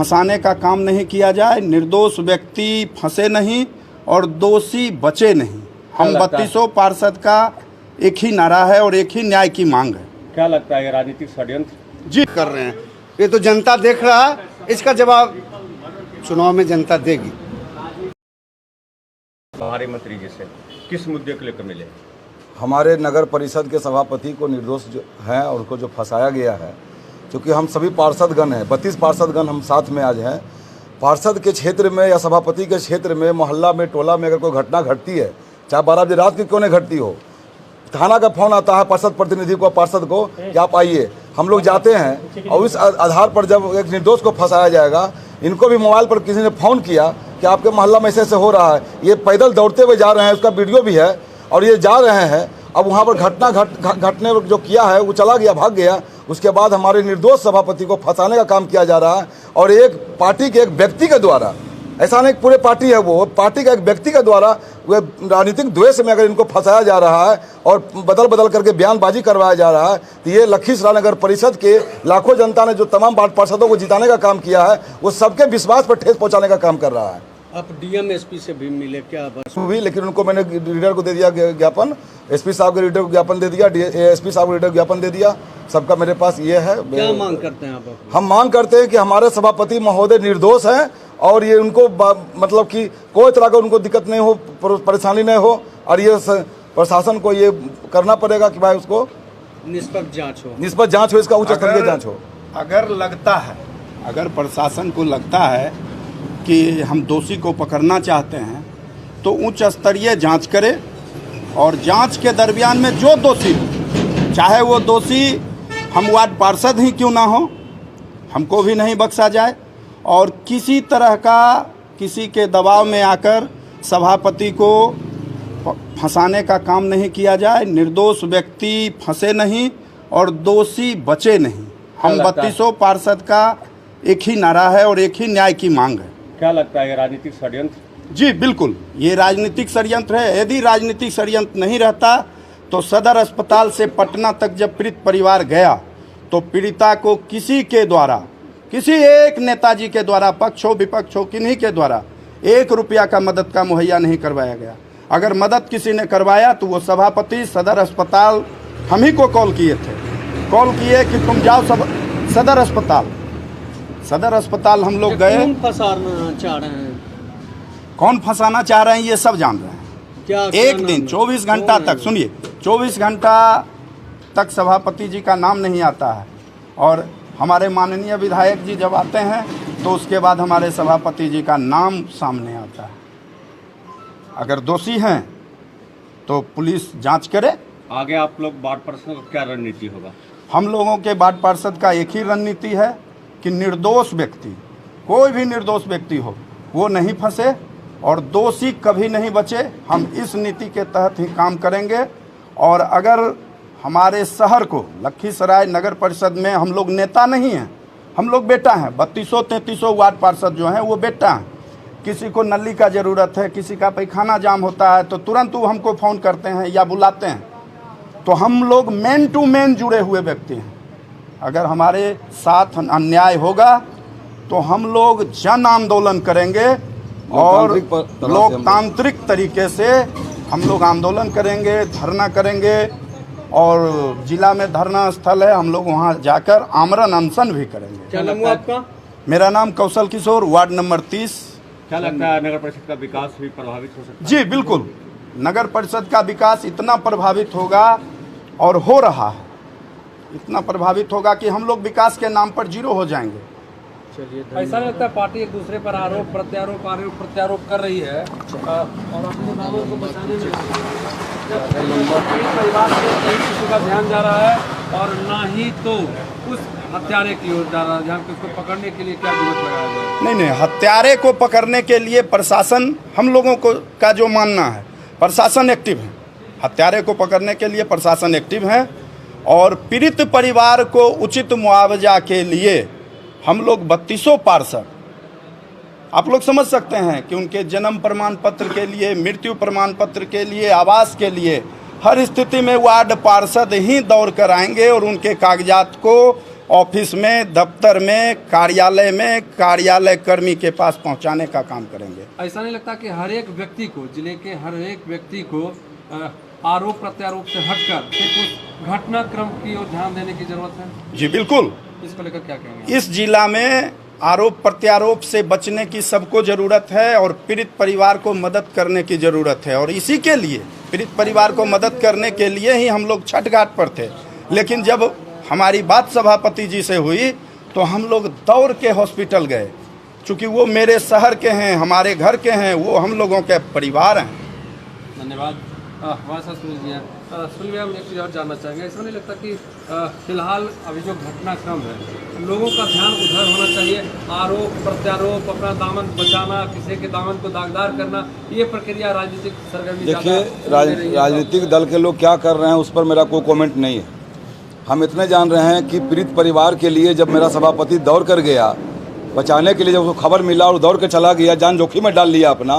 फंसाने का काम नहीं किया जाए, निर्दोष व्यक्ति फंसे नहीं और दोषी बचे नहीं। हम 3200 पार्षद का एक ही नारा है और एक ही न्याय की मांग है। क्या लगता है ये राजनीतिक षड्यंत्र जी कर रहे हैं? ये तो जनता देख रहा है, इसका जवाब चुनाव में जनता देगी। हमारे मंत्री जी से किस मुद्दे को लेकर मिले? हमारे नगर परिषद के सभापति को निर्दोष जो हैं और उनको जो फंसाया गया है, क्योंकि हम सभी पार्षदगण हैं, 32 पार्षदगण हम साथ में आज हैं। पार्षद के क्षेत्र में या सभापति के क्षेत्र में, मोहल्ला में, टोला में अगर कोई घटना घटती है, चाहे 12 बजे रात की क्यों नहीं घटती हो, थाना का फोन आता है पार्षद प्रतिनिधि को, पार्षद को कि आप आइए। हम लोग जाते हैं और इस आधार पर जब एक निर्दोष को फंसाया जाएगा, इनको भी मोबाइल पर किसी ने फ़ोन किया कि आपके मोहल्ला में ऐसे हो रहा है, ये पैदल दौड़ते हुए जा रहे हैं, उसका वीडियो भी है और ये जा रहे हैं। अब वहाँ पर घटना घटने जो किया है वो चला गया, भाग गया। उसके बाद हमारे निर्दोष सभापति को फंसाने का काम किया जा रहा है और एक पार्टी के एक व्यक्ति के द्वारा, ऐसा नहीं पूरे पार्टी है, वो पार्टी का एक व्यक्ति के द्वारा वे राजनीतिक द्वेष में अगर इनको फंसाया जा रहा है और बदल करके बयानबाजी करवाया जा रहा है, तो ये लखीसराय नगर परिषद के लाखों जनता ने जो तमाम पार्षदों को जिताने का काम किया है, वो सबके विश्वास पर ठेस पहुंचाने का काम कर रहा है। आप डीएम एसपी से भी मिले क्या? बस भी, लेकिन उनको मैंने रीडर को दे दिया ज्ञापन, एसपी साहब के रीडर को ज्ञापन दे दिया, एसपी साहब को रीडर ज्ञापन दे दिया। सबका मेरे पास ये है। क्या मांग करते हैं आप? हम मांग करते हैं कि हमारे सभापति महोदय निर्दोष हैं और ये उनको मतलब कि कोई तरह का उनको दिक्कत नहीं हो, परेशानी नहीं हो, और ये प्रशासन को ये करना पड़ेगा कि भाई उसको निष्पक्ष जांच हो, इसका उच्च स्तरीय जांच हो। अगर लगता है, अगर प्रशासन को लगता है कि हम दोषी को पकड़ना चाहते हैं तो उच्च स्तरीय जांच करे और जांच के दरमियान में जो दोषी हो, चाहे वो दोषी हम वार्ड पार्षद ही क्यों ना हो, हमको भी नहीं बख्शा जाए और किसी तरह का किसी के दबाव में आकर सभापति को फंसाने का काम नहीं किया जाए। निर्दोष व्यक्ति फंसे नहीं और दोषी बचे नहीं। हम 3200 पार्षद का एक ही नारा है और एक ही न्याय की मांग है। क्या लगता है ये राजनीतिक षड्यंत्र? जी बिल्कुल, ये राजनीतिक षड्यंत्र है। यदि राजनीतिक षड्यंत्र नहीं रहता तो सदर अस्पताल से पटना तक जब पीड़ित परिवार गया तो पीड़िता को किसी के द्वारा, किसी एक नेताजी के द्वारा, पक्ष हो विपक्ष हो, किन्हीं के द्वारा 1 रुपया का मदद का मुहैया नहीं करवाया गया। अगर मदद किसी ने करवाया तो वो सभापति सदर अस्पताल हम ही को कॉल किए थे, कॉल किए कि तुम जाओ सदर अस्पताल हम लोग गए। कौन फंसाना चाह रहे हैं? कौन फंसाना चाह रहे हैं ये सब जान रहे हैं। क्या एक दिन 24 घंटा तक, सुनिए, 24 घंटा तक सभापति जी का नाम नहीं आता है और हमारे माननीय विधायक जी जब आते हैं तो उसके बाद हमारे सभापति जी का नाम सामने आता है। अगर दोषी हैं तो पुलिस जांच करे। आगे आप लोग वार्ड पार्षद का क्या रणनीति होगा? हम लोगों के वार्ड पार्षद का एक ही रणनीति है कि निर्दोष व्यक्ति, कोई भी निर्दोष व्यक्ति हो, वो नहीं फंसे और दोषी कभी नहीं बचे। हम इस नीति के तहत ही काम करेंगे। और अगर हमारे शहर को, लखीसराय नगर परिषद में हम लोग नेता नहीं हैं, हम लोग बेटा हैं। 3200-3300 वार्ड पार्षद जो हैं वो बेटा हैं। किसी को नली का ज़रूरत है, किसी का पैखाना जाम होता है तो तुरंत वो हमको फ़ोन करते हैं या बुलाते हैं। तो हम लोग मैन टू मैन जुड़े हुए व्यक्ति हैं। अगर हमारे साथ अन्याय होगा तो हम लोग जन आंदोलन करेंगे और लोकतांत्रिक तरीके से हम लोग आंदोलन करेंगे, धरना करेंगे और जिला में धरना स्थल है, हम लोग वहां जाकर आमरण अनशन भी करेंगे। क्या नाम हुआ आपका? मेरा नाम कौशल किशोर, वार्ड नंबर 30। क्या लगता है नगर परिषद का विकास भी प्रभावित हो सकता है? जी बिल्कुल, नगर परिषद का विकास इतना प्रभावित होगा और हो रहा है, इतना प्रभावित होगा कि हम लोग विकास के नाम पर जीरो हो जाएंगे। ऐसा लगता है पार्टी एक दूसरे पर आरोप प्रत्यारोप कर रही है और अपने नामों को बचाने में परिवार से किसी का ध्यान जा रहा है और ना ही तो उस हत्यारे की ओर जा रहा है, जहाँ उसको पकड़ने के लिए क्या जरूरत लगाया जाए? नहीं, हत्यारे को पकड़ने के लिए प्रशासन, हम लोगों को का जो मानना है, प्रशासन एक्टिव है। हत्यारे को पकड़ने के लिए प्रशासन एक्टिव है और पीड़ित परिवार को उचित मुआवजा के लिए हम लोग 3200 पार्षद, आप लोग समझ सकते हैं कि उनके जन्म प्रमाण पत्र के लिए, मृत्यु प्रमाण पत्र के लिए, आवास के लिए हर स्थिति में वार्ड पार्षद ही दौड़ कर आएंगे और उनके कागजात को ऑफिस में, दफ्तर में, कार्यालय में, कार्यालय कर्मी के पास पहुंचाने का काम करेंगे। ऐसा नहीं लगता कि हर एक व्यक्ति को, जिले के हर एक व्यक्ति को आरोप प्रत्यारोप से हटकर एक घटनाक्रम की ओर ध्यान देने की जरूरत है? जी बिल्कुल। इसको लेकर क्या कहेंगे? इस जिला में आरोप प्रत्यारोप से बचने की सबको ज़रूरत है और पीड़ित परिवार को मदद करने की ज़रूरत है, और इसी के लिए पीड़ित परिवार को मदद करने के लिए ही हम लोग छठ घाट पर थे। लेकिन जब हमारी बात सभापति जी से हुई तो हम लोग दौड़ के हॉस्पिटल गए, चूँकि वो मेरे शहर के हैं, हमारे घर के हैं, वो हम लोगों के परिवार हैं। धन्यवाद। हमारे साथ सुनील जी हैं। सुनील भैया, हम एक चीज़ और जानना चाहेंगे, ऐसा नहीं लगता कि फिलहाल अभी जो घटनाक्रम है, लोगों का ध्यान उधर होना चाहिए? आरोप प्रत्यारोप, अपना दामन बचाना, किसी के दामन को दागदार करना, ये प्रक्रिया राजनीतिक सरगर्मी। देखिए, राजनीतिक दल के लोग क्या कर रहे हैं उस पर मेरा कोई कमेंट नहीं है। हम इतने जान रहे हैं कि पीड़ित परिवार के लिए जब मेरा सभापति दौड़ कर गया बचाने के लिए, जब उसको खबर मिला और दौड़ कर चला गया, जान जोखिम में डाल लिया अपना,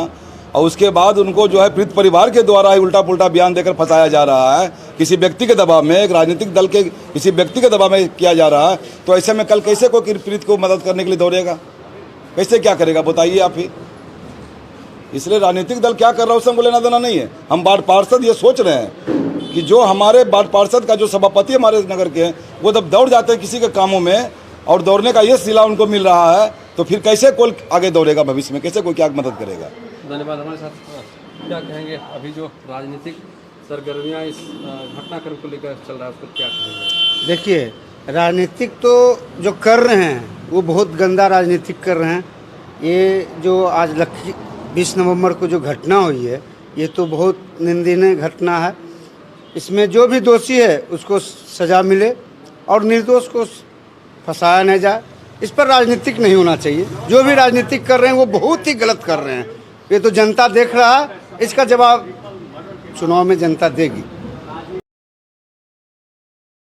और उसके बाद उनको जो है पीड़ित परिवार के द्वारा ही उल्टा पुल्टा बयान देकर फंसाया जा रहा है, किसी व्यक्ति के दबाव में, एक राजनीतिक दल के किसी व्यक्ति के दबाव में किया जा रहा है। तो ऐसे में कल कैसे कोई पीड़ित को मदद करने के लिए दौड़ेगा? कैसे क्या करेगा बताइए आप ही। इसलिए राजनीतिक दल क्या कर रहा है उससे हमको लेना देना नहीं है। हम वार्ड पार्षद ये सोच रहे हैं कि जो हमारे वार्ड पार्षद का जो सभापति हमारे नगर के हैं, वो जब दौड़ जाते हैं किसी के कामों में और दौड़ने का ये सिला उनको मिल रहा है, तो फिर कैसे कोई आगे दौड़ेगा भविष्य में, कैसे कोई क्या मदद करेगा? धन्यवाद। हमारे साथ क्या कहेंगे, अभी जो राजनीतिक सरगर्मियाँ इस घटनाक्रम को लेकर चल रहा है, उसको क्या कहेंगे? देखिए, राजनीतिक तो जो कर रहे हैं वो बहुत गंदा राजनीतिक कर रहे हैं। ये जो आज 20 नवंबर को जो घटना हुई है, ये तो बहुत निंदनीय घटना है। इसमें जो भी दोषी है उसको सज़ा मिले और निर्दोष को फंसाया न जाए। इस पर राजनीतिक नहीं होना चाहिए। जो भी राजनीतिक कर रहे हैं वो बहुत ही गलत कर रहे हैं। ये तो जनता देख रहा है, इसका जवाब चुनाव में जनता देगी।